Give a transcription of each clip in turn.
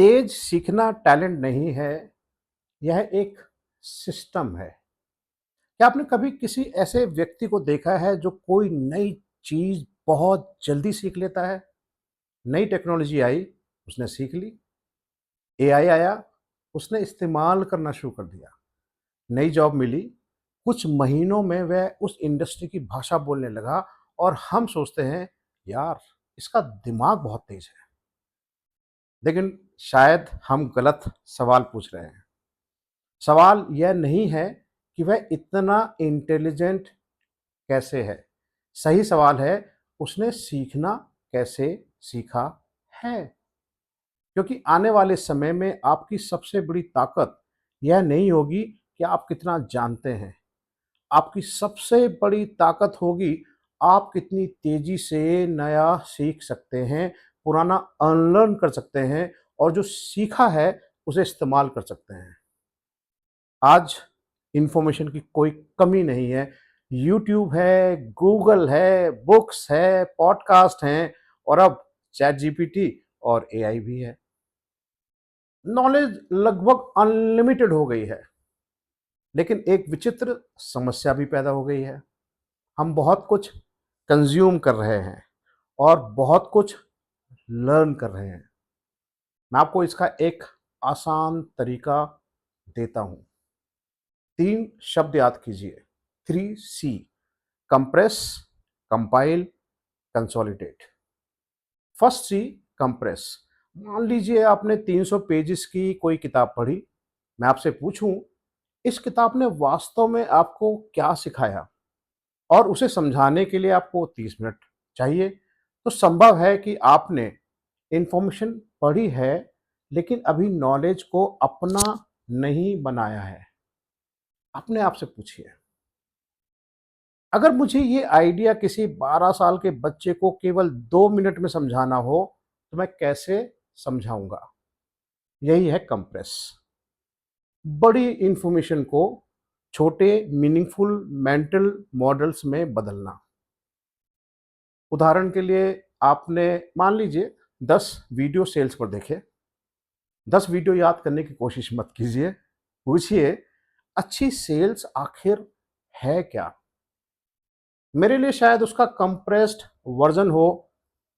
तेज सीखना टैलेंट नहीं है, यह एक सिस्टम है। क्या आपने कभी किसी ऐसे व्यक्ति को देखा है जो कोई नई चीज़ बहुत जल्दी सीख लेता है? नई टेक्नोलॉजी आई, उसने सीख ली। एआई आया, उसने इस्तेमाल करना शुरू कर दिया। नई जॉब मिली, कुछ महीनों में वह उस इंडस्ट्री की भाषा बोलने लगा और हम सोचते हैं, यार, इसका दिमाग बहुत तेज है। लेकिन शायद हम गलत सवाल पूछ रहे हैं। सवाल यह नहीं है कि वह इतना इंटेलिजेंट कैसे है। सही सवाल है, उसने सीखना कैसे सीखा है। क्योंकि आने वाले समय में आपकी सबसे बड़ी ताकत यह नहीं होगी कि आप कितना जानते हैं। आपकी सबसे बड़ी ताकत होगी आप कितनी तेजी से नया सीख सकते हैं, पुराना अनलर्न कर सकते हैं और जो सीखा है उसे इस्तेमाल कर सकते हैं। आज इन्फॉर्मेशन की कोई कमी नहीं है। यूट्यूब है, गूगल है, बुक्स है, पॉडकास्ट हैं और अब चैट जीपीटी और एआई भी है। नॉलेज लगभग अनलिमिटेड हो गई है, लेकिन एक विचित्र समस्या भी पैदा हो गई है। हम बहुत कुछ कंज्यूम कर रहे हैं और बहुत कुछ लर्न कर रहे हैं। मैं आपको इसका एक आसान तरीका देता हूं। 3 शब्द याद कीजिए। 3C: compress, compile, consolidate. First C, compress. मान लीजिए आपने 300 पेजेस की कोई किताब पढ़ी। मैं आपसे पूछूं, इस किताब ने वास्तव में आपको क्या सिखाया और उसे समझाने के लिए आपको 30 मिनट चाहिए, तो संभव है कि आपने इंफॉर्मेशन पढ़ी है लेकिन अभी नॉलेज को अपना नहीं बनाया है। अपने आप से पूछिए, अगर मुझे ये आइडिया किसी 12 साल के बच्चे को केवल 2 मिनट में समझाना हो, तो मैं कैसे समझाऊंगा? यही है कंप्रेस। बड़ी इंफॉर्मेशन को छोटे मीनिंगफुल मेंटल मॉडल्स में बदलना। उदाहरण के लिए, आपने मान लीजिए 10 वीडियो सेल्स पर देखे। 10 वीडियो याद करने की कोशिश मत कीजिए। पूछिए, अच्छी सेल्स आखिर है क्या? मेरे लिए शायद उसका कंप्रेस्ड वर्जन हो।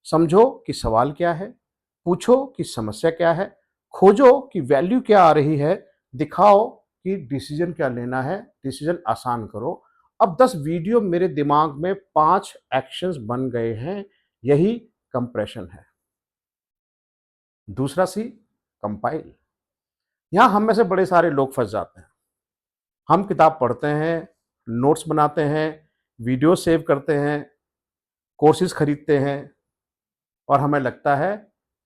समझो कि सवाल क्या है, पूछो कि समस्या क्या है, खोजो कि वैल्यू क्या आ रही है, दिखाओ कि डिसीजन क्या लेना है, डिसीजन आसान करो। अब 10 वीडियो मेरे दिमाग में 5 एक्शंस बन गए हैं। यही कंप्रेशन है। दूसरा सी, कंपाइल। यहां हम में से बड़े सारे लोग फंस जाते हैं। हम किताब पढ़ते हैं, नोट्स बनाते हैं, वीडियो सेव करते हैं, कोर्सेज खरीदते हैं और हमें लगता है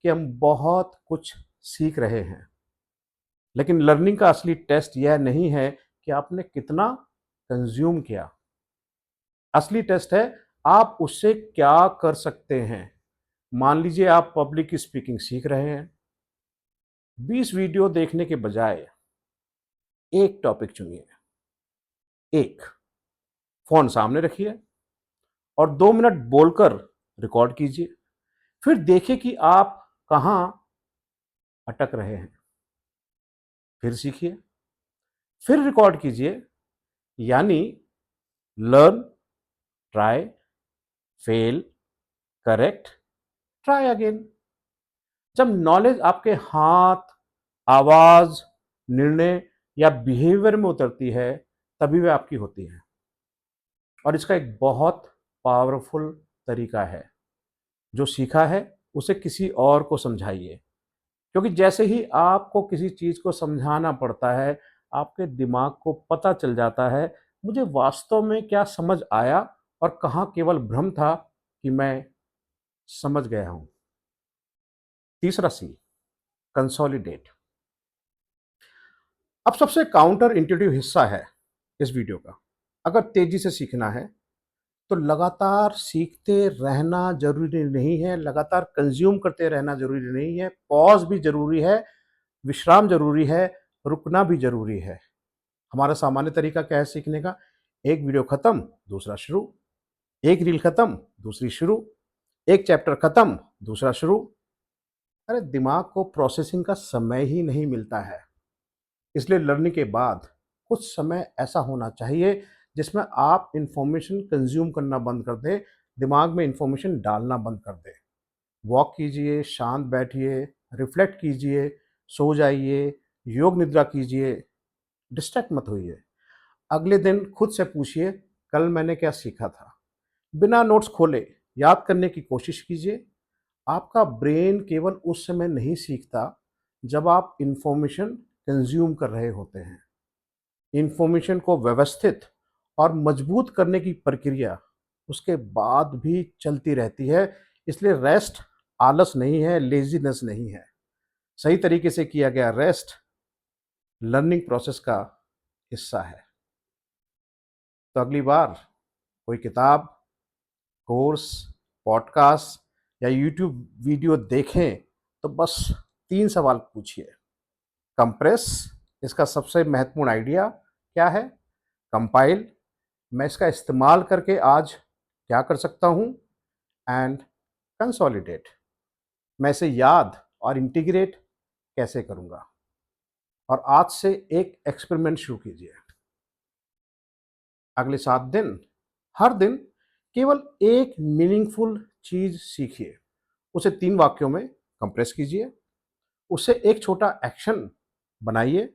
कि हम बहुत कुछ सीख रहे हैं। लेकिन लर्निंग का असली टेस्ट यह नहीं है कि आपने कितना कंज्यूम किया। असली टेस्ट है आप उससे क्या कर सकते हैं। मान लीजिए आप पब्लिक स्पीकिंग सीख रहे हैं। 20 वीडियो देखने के बजाय एक टॉपिक चुनिए। एक फोन सामने रखिए और 2 मिनट बोलकर रिकॉर्ड कीजिए। फिर देखिए कि आप कहां अटक रहे हैं। फिर सीखिए, फिर रिकॉर्ड कीजिए। यानी learn, try, fail, correct, try again. जब नॉलेज आपके हाथ, आवाज, निर्णय या बिहेवियर में उतरती है, तभी वह आपकी होती है। और इसका एक बहुत पावरफुल तरीका है। जो सीखा है उसे किसी और को समझाइए। क्योंकि जैसे ही आपको किसी चीज को समझाना पड़ता है, आपके दिमाग को पता चल जाता है मुझे वास्तव में क्या समझ आया और कहाँ केवल भ्रम था कि मैं समझ गया हूं। तीसरा सी, कंसोलिडेट। अब सबसे काउंटर इंट्यूटिव हिस्सा है इस वीडियो का। अगर तेजी से सीखना है तो लगातार सीखते रहना जरूरी नहीं है, लगातार कंज्यूम करते रहना जरूरी नहीं है, पॉज भी जरूरी है, विश्राम जरूरी है, रुकना भी जरूरी है। हमारा सामान्य तरीका क्या है सीखने का? एक वीडियो खत्म, दूसरा शुरू। एक रील खत्म, दूसरी शुरू। एक चैप्टर खत्म, दूसरा शुरू। अरे दिमाग को प्रोसेसिंग का समय ही नहीं मिलता है। इसलिए लर्निंग के बाद कुछ समय ऐसा होना चाहिए जिसमें आप इंफॉर्मेशन कंज्यूम करना बंद कर दें, दिमाग में इंफॉर्मेशन डालना बंद कर दें। वॉक कीजिए, शांत बैठिए, रिफ्लेक्ट कीजिए, सो जाइए, योग निद्रा कीजिए, डिस्ट्रैक्ट मत होइए। अगले दिन खुद से पूछिए, कल मैंने क्या सीखा था? बिना नोट्स खोले याद करने की कोशिश कीजिए। आपका ब्रेन केवल उस समय नहीं सीखता जब आप इंफॉर्मेशन कंज्यूम कर रहे होते हैं। इंफॉर्मेशन को व्यवस्थित और मजबूत करने की प्रक्रिया उसके बाद भी चलती रहती है। इसलिए रेस्ट आलस नहीं है, लेजीनेस नहीं है। सही तरीके से किया गया रेस्ट लर्निंग प्रोसेस का हिस्सा है। तो अगली बार कोई किताब, कोर्स, पॉडकास्ट या यूट्यूब वीडियो देखें तो बस 3 सवाल पूछिए। कंप्रेस, इसका सबसे महत्वपूर्ण आइडिया क्या है? कंपाइल, मैं इसका इस्तेमाल करके आज क्या कर सकता हूँ? एंड कंसोलिडेट, मैं इसे याद और इंटीग्रेट कैसे करूँगा? और आज से एक एक्सपेरिमेंट शुरू कीजिए। अगले 7 दिन हर दिन केवल एक मीनिंगफुल चीज़ सीखिए। उसे 3 वाक्यों में कंप्रेस कीजिए। उसे एक छोटा एक्शन बनाइए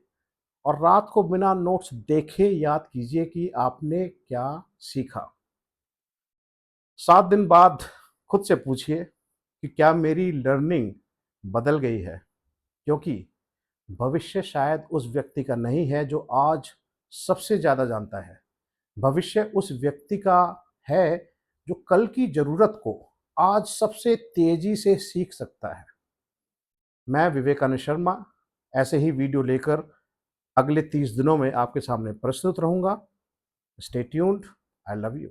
और रात को बिना नोट्स देखे याद कीजिए कि आपने क्या सीखा। 7 दिन बाद खुद से पूछिए कि क्या मेरी लर्निंग बदल गई है? क्योंकि भविष्य शायद उस व्यक्ति का नहीं है जो आज सबसे ज़्यादा जानता है। भविष्य उस व्यक्ति का है जो कल की ज़रूरत को आज सबसे तेज़ी से सीख सकता है। मैं विवेकानंद शर्मा ऐसे ही वीडियो लेकर अगले 30 दिनों में आपके सामने प्रस्तुत रहूँगा। Stay tuned. I love you.